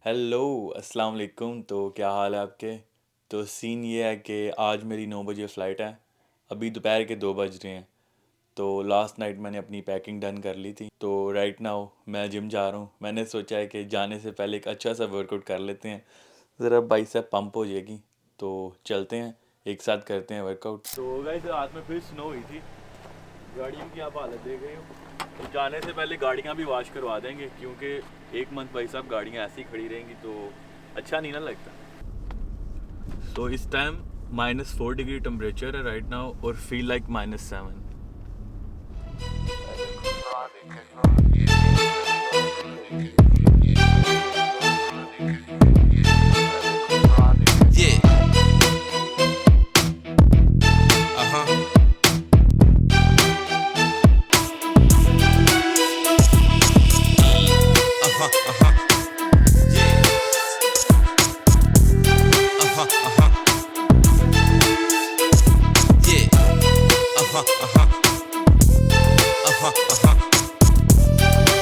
Hello अस्सलाम वालेकुम। तो क्या हाल है आपके? तो सीन ये है कि आज मेरी 9 बजे फ़्लाइट है। अभी दोपहर के 2 बज रहे हैं। तो लास्ट नाइट मैंने अपनी पैकिंग डन कर ली थी। तो राइट नाउ मैं जिम जा रहा हूँ। मैंने सोचा है कि जाने से पहले एक अच्छा सा वर्कआउट कर लेते हैं, ज़रा बाइसेप पंप हो जाएगी। तो चलते हैं, एक साथ करते हैं वर्कआउट। तो गाइस रात में फिर स्नो हुई थी। गाड़ियों की आप हालत देख रहे हो। तो जाने से पहले गाड़ियाँ भी वॉश करवा देंगे, क्योंकि एक मंथ भाई साहब गाड़ियाँ ऐसी खड़ी रहेंगी तो अच्छा नहीं ना लगता। तो इस टाइम -4 डिग्री टेम्परेचर है राइट नाउ और feel like -7। Yeah. Uh-huh. Uh-huh. Uh-huh. Yeah. Uh-huh. Uh-huh. Yeah. Uh-huh. Uh-huh. Uh-huh. Uh-huh. Uh-huh.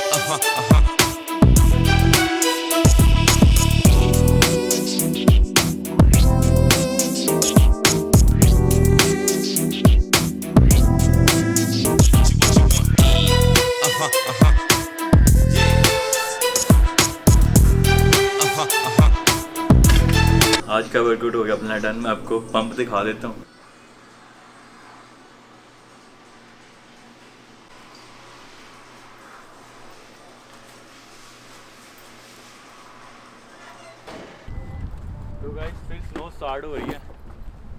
Uh-huh. Uh-huh. Uh-huh. Yeah. Uh-huh. Uh-huh. आज का वर्कआउट हो गया अपना डन। मैं आपको पंप दिखा देता हूँ। तो गाइस फिर स्नो स्टार्ट हो रही है।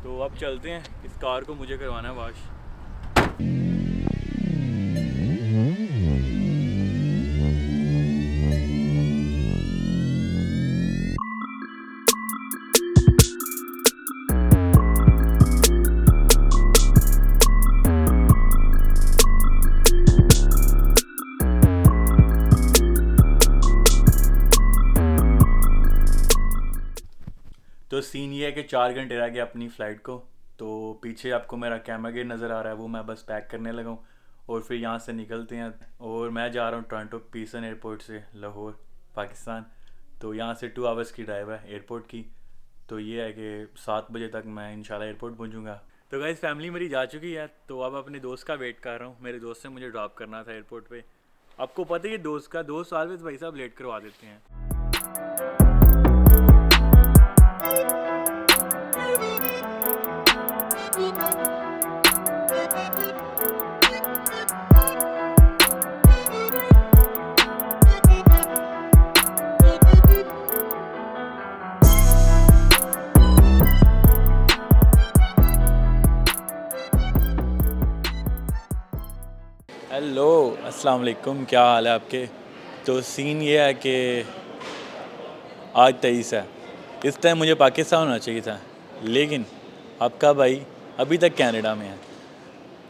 तो अब चलते हैं, इस कार को मुझे करवाना है वॉश। तो सीन ये है कि 4 घंटे रह गए अपनी फ़्लाइट को। तो पीछे आपको मेरा कैमरा गेट नज़र आ रहा है, वो मैं बस पैक करने लगा हूँ और फिर यहाँ से निकलते हैं। और मैं जा रहा हूँ टोरंटो पीसन एयरपोर्ट से लाहौर पाकिस्तान। तो यहाँ से 2 आवर्स की ड्राइव है एयरपोर्ट की। तो ये है कि 7 बजे तक मैं इंशाल्लाह एयरपोर्ट पहुँचूँगा। तो गाइस फैमिली मेरी जा चुकी है। तो अब अपने दोस्त का वेट कर रहा हूँ। मेरे दोस्त से मुझे ड्रॉप करना था एयरपोर्ट पे। आपको पता है ये दोस्त ऑलवेज भाई साहब लेट करवा देते हैं। हेलो अस्सलाम वालेकुम, क्या हाल है आपके? तो सीन ये है कि आज 23 है। इस टाइम मुझे पाकिस्तान होना चाहिए था, लेकिन आपका भाई अभी तक कनाडा में है।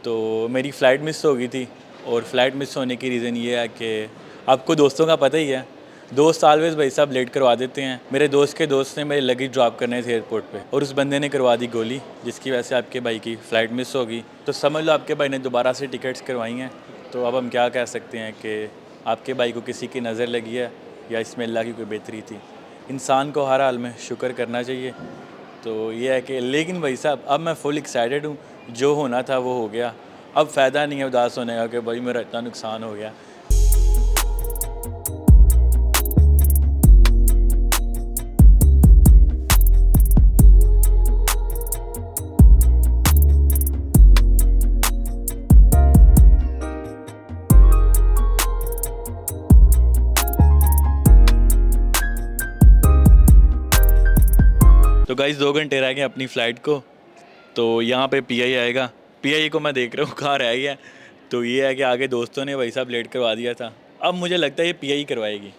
तो मेरी फ़्लाइट मिस हो गई थी और फ़्लाइट मिस होने की रीज़न ये है कि आपको दोस्तों का पता ही है, दोस्त ऑलवेज़ भाई साहब लेट करवा देते हैं। मेरे दोस्त के दोस्त ने मेरे लगेज ड्रॉप करने थे एयरपोर्ट पे और उस बंदे ने करवा दी गोली, जिसकी वजह से आपके भाई की फ़्लाइट मिस हो गई। तो समझ लो आपके भाई ने दोबारा से टिकट्स करवाई हैं। तो अब हम क्या कह सकते हैं कि आपके भाई को किसी की नज़र लगी है या इसमें अल्लाह की कोई बेहतरी थी। इंसान को हर हाल में शुक्र करना चाहिए। तो ये है कि लेकिन भाई साहब अब मैं फुल एक्साइटेड हूँ। जो होना था वो हो गया। अब फ़ायदा नहीं है उदास होने का कि भाई मेरा इतना नुकसान हो गया। तो गाइस 2 घंटे रह गए अपनी फ़्लाइट को। तो यहाँ पे पीआई आएगा। पीआई को मैं देख रहा हूँ कहाँ रह गया। तो ये है कि आगे दोस्तों ने भाई साहब लेट करवा दिया था। अब मुझे लगता है ये पीआई करवाएगी।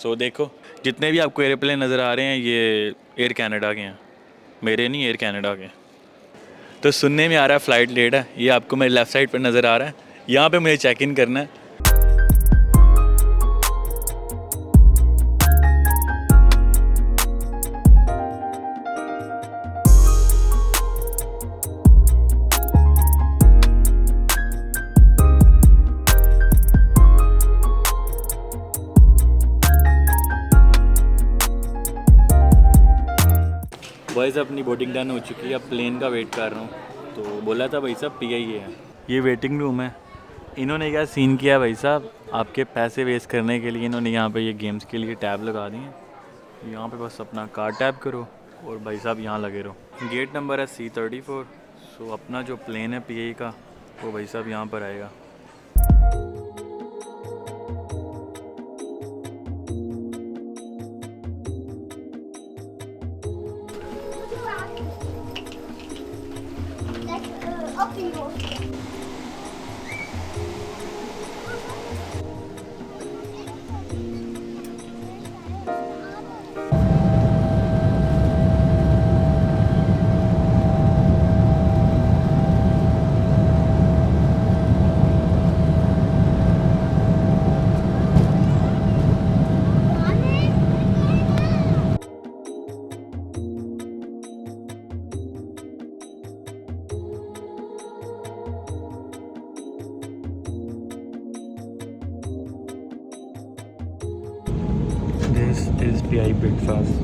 सो देखो, जितने भी आपको एयरप्लेन नज़र आ रहे हैं ये एयर कनाडा के हैं, मेरे नहीं, एयर कनाडा के। तो सुनने में आ रहा है फ़्लाइट लेट है। ये आपको मेरे लेफ़्ट साइड पर नज़र आ रहा है। यहाँ पर मुझे चेक इन करना है। बॉयज़ अपनी बोटिंग डन हो चुकी है, अब प्लेन का वेट कर रहा हूँ। तो बोला था भाई साहब PI है, ये वेटिंग रूम है। इन्होंने क्या सीन किया भाई साहब, आपके पैसे वेस्ट करने के लिए इन्होंने यहाँ पे ये गेम्स के लिए टैब लगा दिए हैं। यहाँ पे बस अपना कार्ड टैप करो और भाई साहब यहाँ लगे रहो। गेट नंबर है C34। सो अपना जो प्लेन है PI का वो भाई साहब यहाँ पर आएगा। Up you go. This is PI breakfast.